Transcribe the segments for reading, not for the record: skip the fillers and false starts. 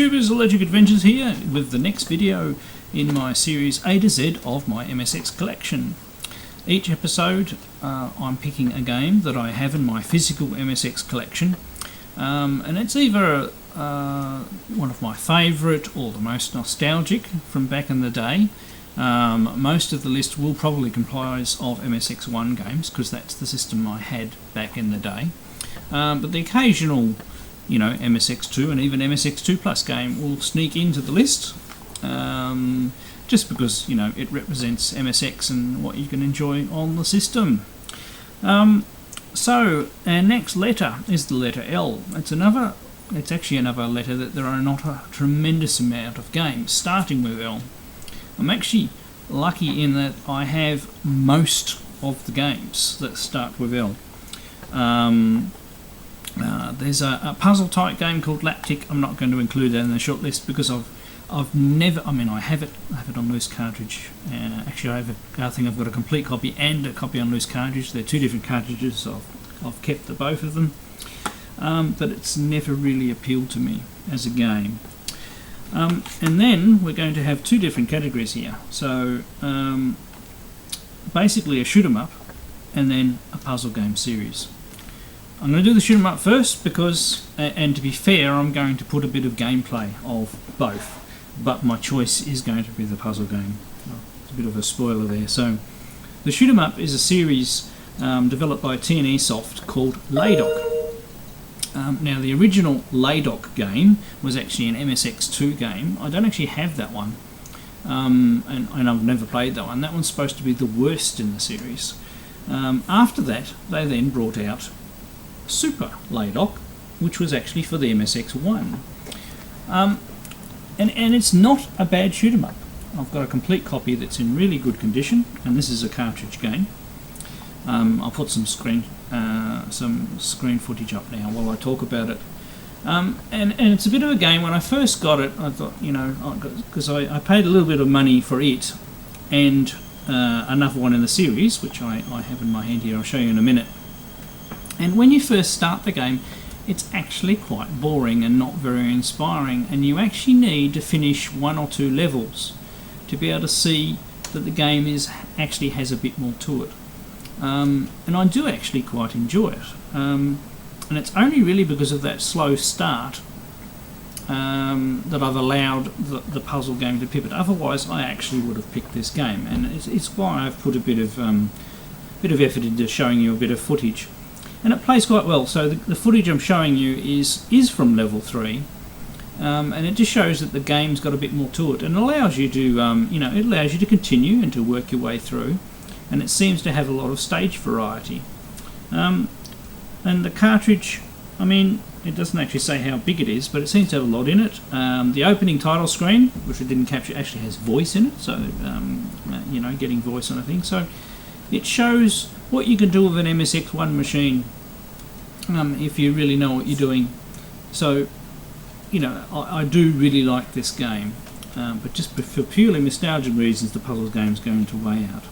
YouTubers, Allergic Adventures here with the next video in my series A to Z of my MSX collection. Each episode I'm picking a game that I have in my physical MSX collection, and it's either one of my favourite or the most nostalgic from back in the day. Most of the list will probably comprise of MSX1 games because that's the system I had back in the day, but the occasional MSX2 and even MSX2 Plus game will sneak into the list, just because it represents MSX and what you can enjoy on the system. So our next letter is the letter L. It's actually another letter that there are not a tremendous amount of games starting with L. I'm actually lucky in that I have most of the games that start with L. There's a puzzle type game called Laptic. I'm not going to include that in the short list because I've never. I have it on loose cartridge. Actually, I think I've got a complete copy and a copy on loose cartridge. They're two different cartridges. I've kept the both of them, but it's never really appealed to me as a game. And then we're going to have two different categories here. So basically a shoot 'em up, and then a puzzle game series. I'm going to do the shoot 'em up first because, and to be fair, I'm going to put a bit of gameplay of both, but my choice is going to be the puzzle game. It's a bit of a spoiler there. So the shoot 'em up is a series developed by T&E Soft called Laydock. Now the original Laydock game was actually an MSX2 game. I don't actually have that one, and I've never played that one. That one's supposed to be the worst in the series. After that, they then brought out Super Laydock, which was actually for the MSX1, and it's not a bad shoot 'em up. I've got a complete copy that's in really good condition, and this is a cartridge game. I'll put some screen footage up now while I talk about it. And it's a bit of a game. When I first got it, I thought, because I paid a little bit of money for it and another one in the series, which I have in my hand here. I'll show you in a minute. And when you first start the game, it's actually quite boring and not very inspiring, and you actually need to finish one or two levels to be able to see that the game actually has a bit more to it. And I do actually quite enjoy it. And it's only really because of that slow start that I've allowed the puzzle game to pivot. Otherwise, I actually would have picked this game, and it's why I've put a bit of effort into showing you a bit of footage. And it plays quite well. So the footage I'm showing you is from level 3, and it just shows that the game's got a bit more to it, and allows you to it allows you to continue and to work your way through. And it seems to have a lot of stage variety. And the cartridge, it doesn't actually say how big it is, but it seems to have a lot in it. The opening title screen, which I didn't capture, actually has voice in it, so getting voice on a thing. So it shows what you can do with an MSX1 machine if you really know what you're doing. So I do really like this game, but just for purely nostalgia reasons, the puzzle game's going to weigh out.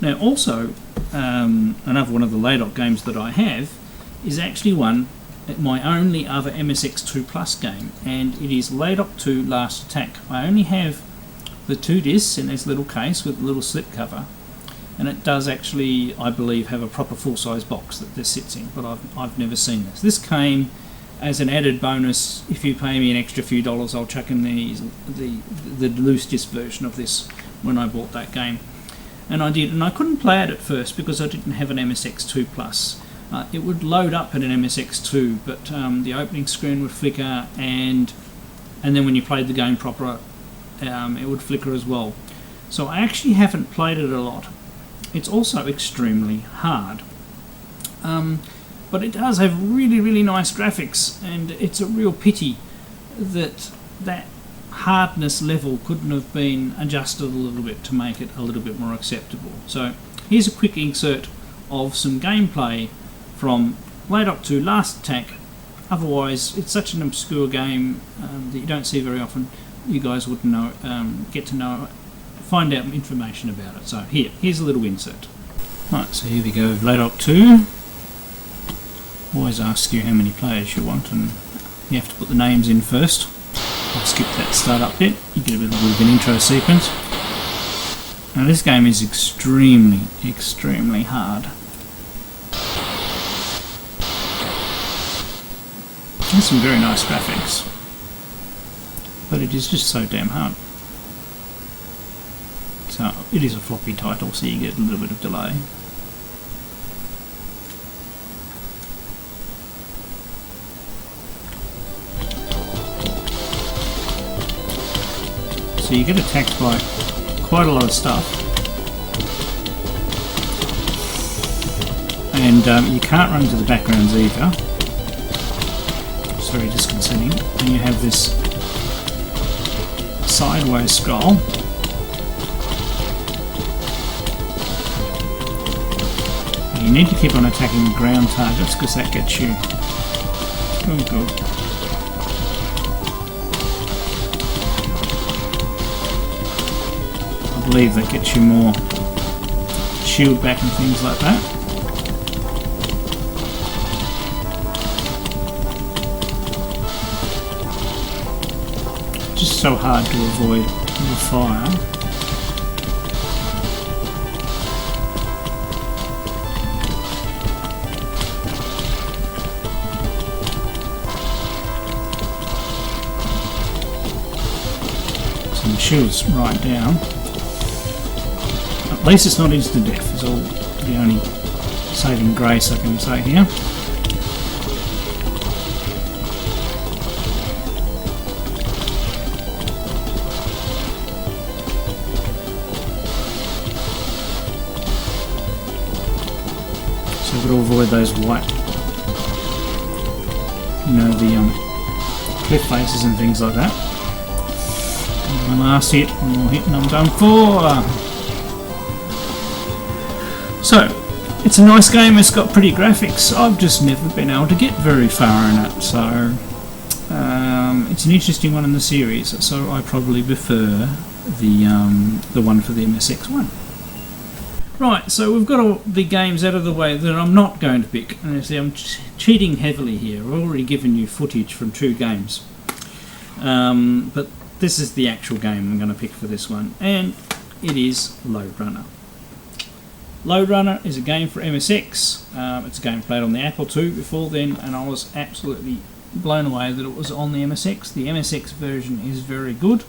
Now also, another one of the Laydock games that I have is actually my only other MSX2 Plus game, and it is Laydock 2 Last Attack. I only have the 2 discs in this little case with a little slip cover, and it does actually, I believe, have a proper full-size box that this sits in, but I've never seen this. This came as an added bonus. If you pay me an extra few dollars, I'll chuck in the loose disc version of this when I bought that game. And I did, and I couldn't play it at first because I didn't have an MSX2 Plus. It would load up in an MSX2, but the opening screen would flicker, and then when you played the game proper, it would flicker as well. So I actually haven't played it a lot. It's also extremely hard, but it does have really, really nice graphics, and it's a real pity that hardness level couldn't have been adjusted a little bit to make it a little bit more acceptable. So here's a quick insert of some gameplay from Laydock 2 Last Attack. Otherwise, it's such an obscure game that you don't see very often. You guys wouldn't know, find out information about it. So here's a little insert. Right, so here we go, Laydock 2. Always asks you how many players you want, and you have to put the names in first. I'll skip that startup bit. You get a bit of an intro sequence. Now this game is extremely hard. There's some very nice graphics, but it is just so damn hard. So it is a floppy title, so you get a little bit of delay. So you get attacked by quite a lot of stuff, and you can't run to the backgrounds either. It's very disconcerting. And you have this sideways scroll. And you need to keep on attacking the ground targets because that gets you. Oh god. I believe that gets you more shield back and things like that. Just so hard to avoid the fire. So the shield's right down. At least it's not instant death, is all the only saving grace I can say here. So I've got to avoid those white, you know, the cliff faces and things like that. And my last hit, one more hit and I'm done for. So, it's a nice game, it's got pretty graphics. I've just never been able to get very far in it, so it's an interesting one in the series, so I probably prefer the one for the MSX one. Right, so we've got all the games out of the way that I'm not going to pick, and you see I'm cheating heavily here. I've already given you footage from 2 games, but this is the actual game I'm going to pick for this one, and it is Lode Runner. Lode Runner is a game for MSX. It's a game played on the Apple II before then, and I was absolutely blown away that it was on the MSX. The MSX version is very good,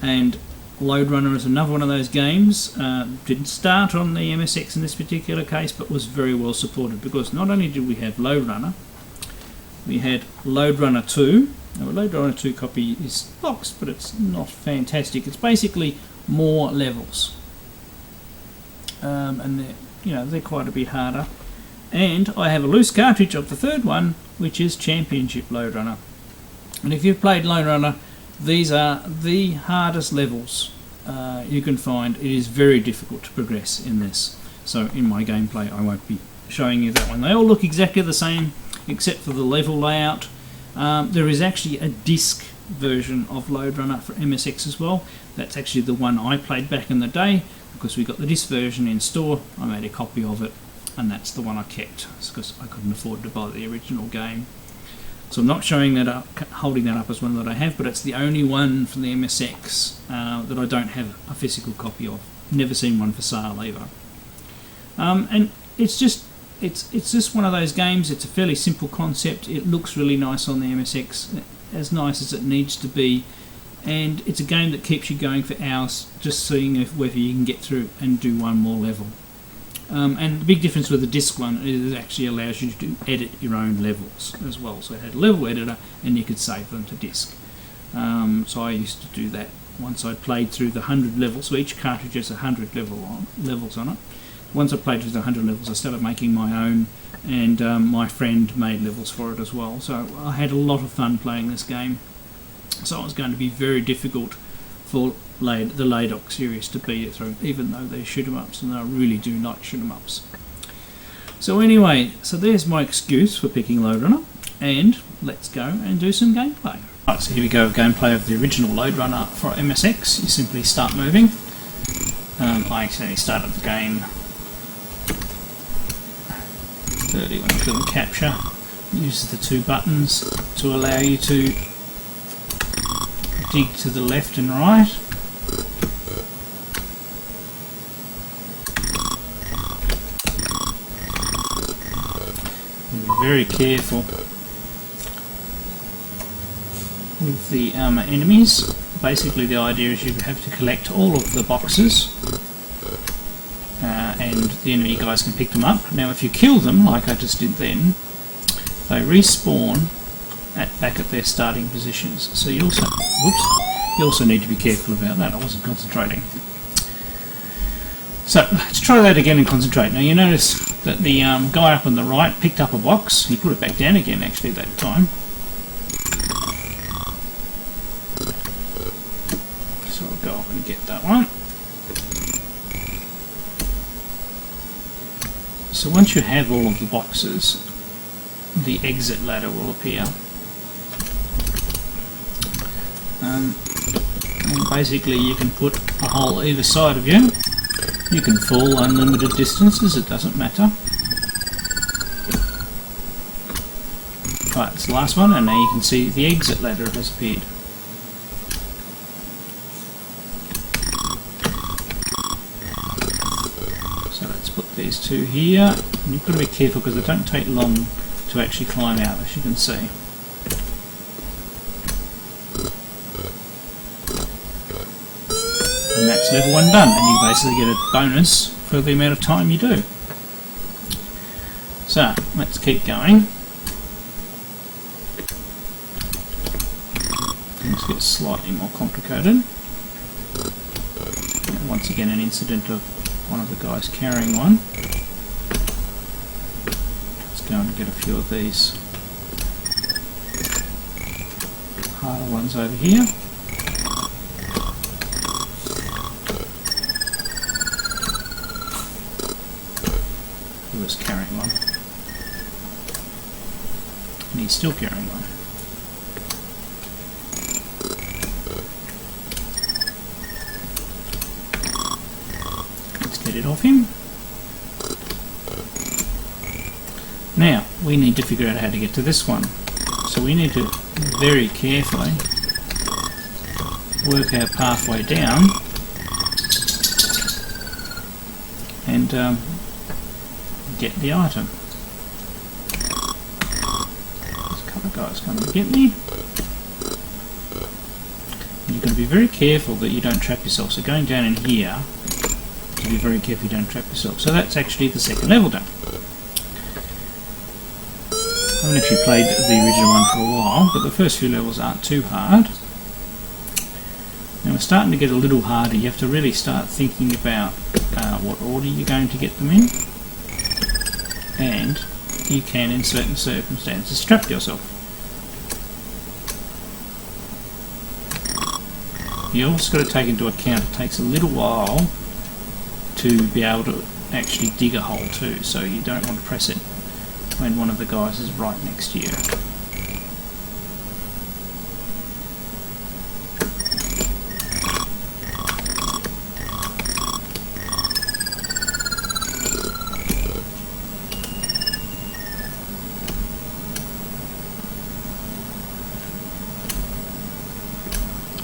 and Lode Runner is another one of those games. Didn't start on the MSX in this particular case, but was very well supported, because not only did we have Lode Runner, we had Lode Runner 2. Now, a Lode Runner 2 copy is boxed, but it's not fantastic. It's basically more levels. And they're quite a bit harder. And I have a loose cartridge of the 3rd one, which is Championship Lode Runner. And if you've played Lode Runner, these are the hardest levels you can find. It is very difficult to progress in this. So in my gameplay I won't be showing you that one. They all look exactly the same except for the level layout. There is actually a disc version of Lode Runner for MSX as well. That's actually the one I played back in the day, because we got the disc version in store. I made a copy of it, and that's the one I kept, because I couldn't afford to buy the original game. So I'm not showing that up, holding that up as one that I have, but it's the only one from the MSX that I don't have a physical copy of. Never seen one for sale either. And it's just one of those games. It's a fairly simple concept. It looks really nice on the MSX, as nice as it needs to be. And it's a game that keeps you going for hours, just seeing whether you can get through and do one more level. And the big difference with the disc one is it actually allows you to edit your own levels as well. So it had a level editor and you could save them to disc. So I used to do that once I played through the 100 levels. So each cartridge has 100 levels on it. Once I played through the 100 levels, I started making my own, and my friend made levels for it as well. So I had a lot of fun playing this game. So it was going to be very difficult for the Laydock series to beat it through, even though they're shoot-em-ups, and I really do like shoot-em-ups. So anyway, so there's my excuse for picking Lode Runner, and let's go and do some gameplay. Right, so here we go, gameplay of the original Lode Runner for MSX. You simply start moving. I actually started the game 30 when I click the capture. Uses the 2 buttons to allow you to dig to the left and right. Be very careful with the enemies. Basically the idea is you have to collect all of the boxes and the enemy guys can pick them up. Now if you kill them, like I just did then, they respawn back at their starting positions. So you also need to be careful about that. I wasn't concentrating. So let's try that again and concentrate. Now you notice that the guy up on the right picked up a box. He put it back down again actually that time. So I'll go up and get that one. So once you have all of the boxes, the exit ladder will appear. And basically you can put a hole either side of you. You can fall unlimited distances, it doesn't matter. Right, it's the last one, and now you can see the exit ladder has appeared. So let's put these two here. And you've got to be careful because they don't take long to actually climb out, as you can see. And that's level 1 done, and you basically get a bonus for the amount of time you do. So let's keep going. Things get slightly more complicated. And once again, an incident of one of the guys carrying one. Let's go and get a few of these harder ones over here. Who was carrying one? And he's still carrying one. Let's get it off him. Now, we need to figure out how to get to this one. So we need to very carefully work our pathway down and get the item. There's a couple of guys coming to get me. And you've got to be very careful that you don't trap yourself. So going down in here, be very careful you don't trap yourself. So that's actually the second level done. I haven't actually played the original one for a while, but the first few levels aren't too hard. Now we're starting to get a little harder. You have to really start thinking about what order you're going to get them in. And you can, in certain circumstances, trap yourself. You also got to take into account it takes a little while to be able to actually dig a hole too, so you don't want to press it when one of the guys is right next to you.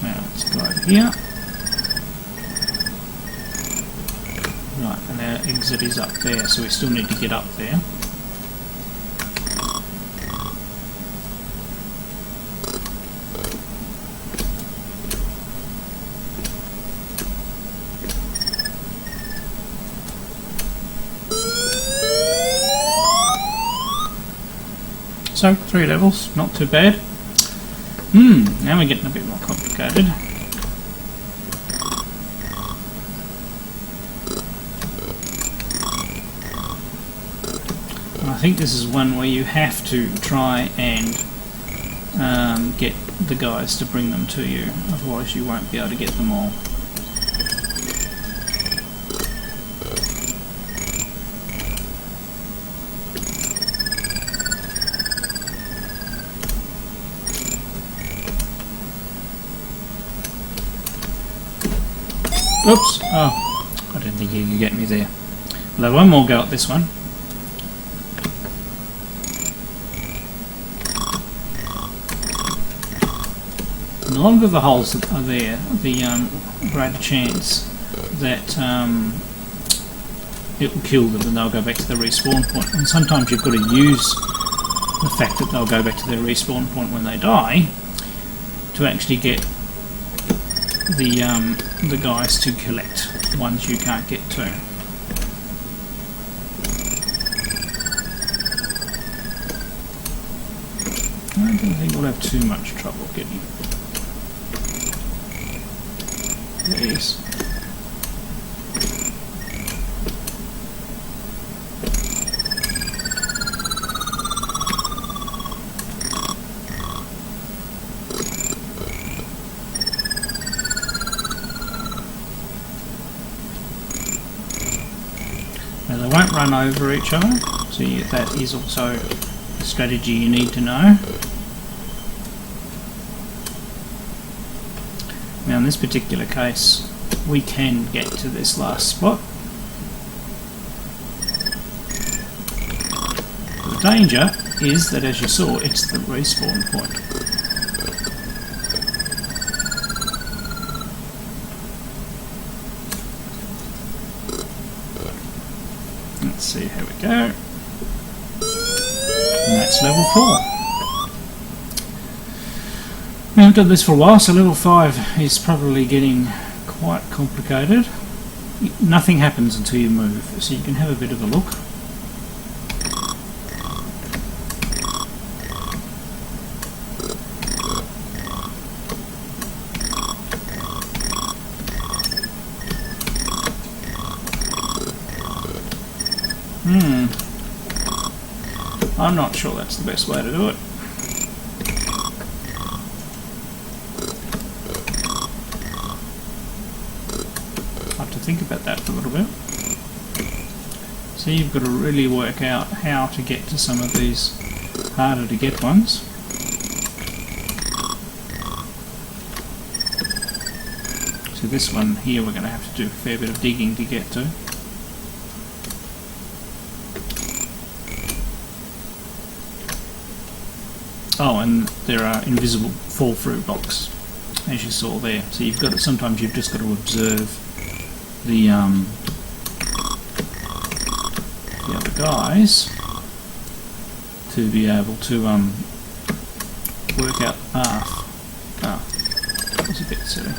Now let's go over here. Right, and our exit is up there, so we still need to get up there. So, 3 levels, not too bad. Now we're getting a bit more complicated. I think this is one where you have to try and get the guys to bring them to you, otherwise you won't be able to get them all. Oops! Oh, I didn't think you could get me there. We'll have one more go at this one. the longer the holes that are there, the greater chance that it will kill them and they'll go back to the respawn point. And sometimes you've got to use the fact that they'll go back to their respawn point when they die to actually get the guys to collect ones you can't get to. I don't think we'll have too much trouble getting these. Now they won't run over each other, so that is also a strategy you need to know. Now in this particular case we can get to this last spot. The danger is that, as you saw, it's the respawn point. Let's see how we go. And that's level 4. Now, I've done this for a while, so level 5 is probably getting quite complicated. Nothing happens until you move, so you can have a bit of a look. I'm not sure that's the best way to do it. I have to think about that for a little bit. So you've got to really work out how to get to some of these harder to get ones. So this one here we're going to have to do a fair bit of digging to get to. Oh, and there are invisible fall through blocks, as you saw there. So you've got to, sometimes you've just got to observe the other guys to be able to work out the path. Ah, that was a bit silly.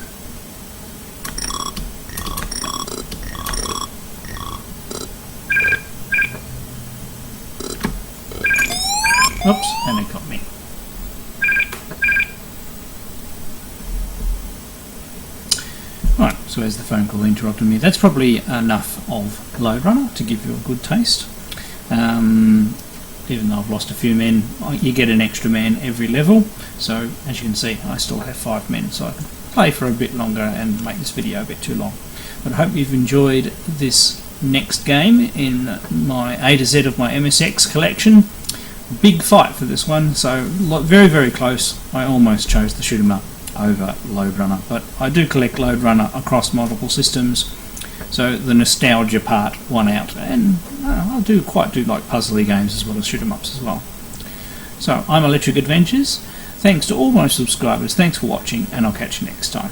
Oops, and it got me. Right, so as the phone call interrupted me, that's probably enough of Lode Runner to give you a good taste. Even though I've lost a few men, you get an extra man every level. So as you can see, I still have 5 men, so I can play for a bit longer and make this video a bit too long. But I hope you've enjoyed this next game in my A to Z of my MSX collection. Big fight for this one, so very, very close. I almost chose the shoot 'em up over Lode Runner, but I do collect Lode Runner across multiple systems, so the nostalgia part won out, and I do quite like puzzly games as well as shoot 'em ups as well. So I'm Electric Adventures. Thanks to all my subscribers, thanks for watching, and I'll catch you next time.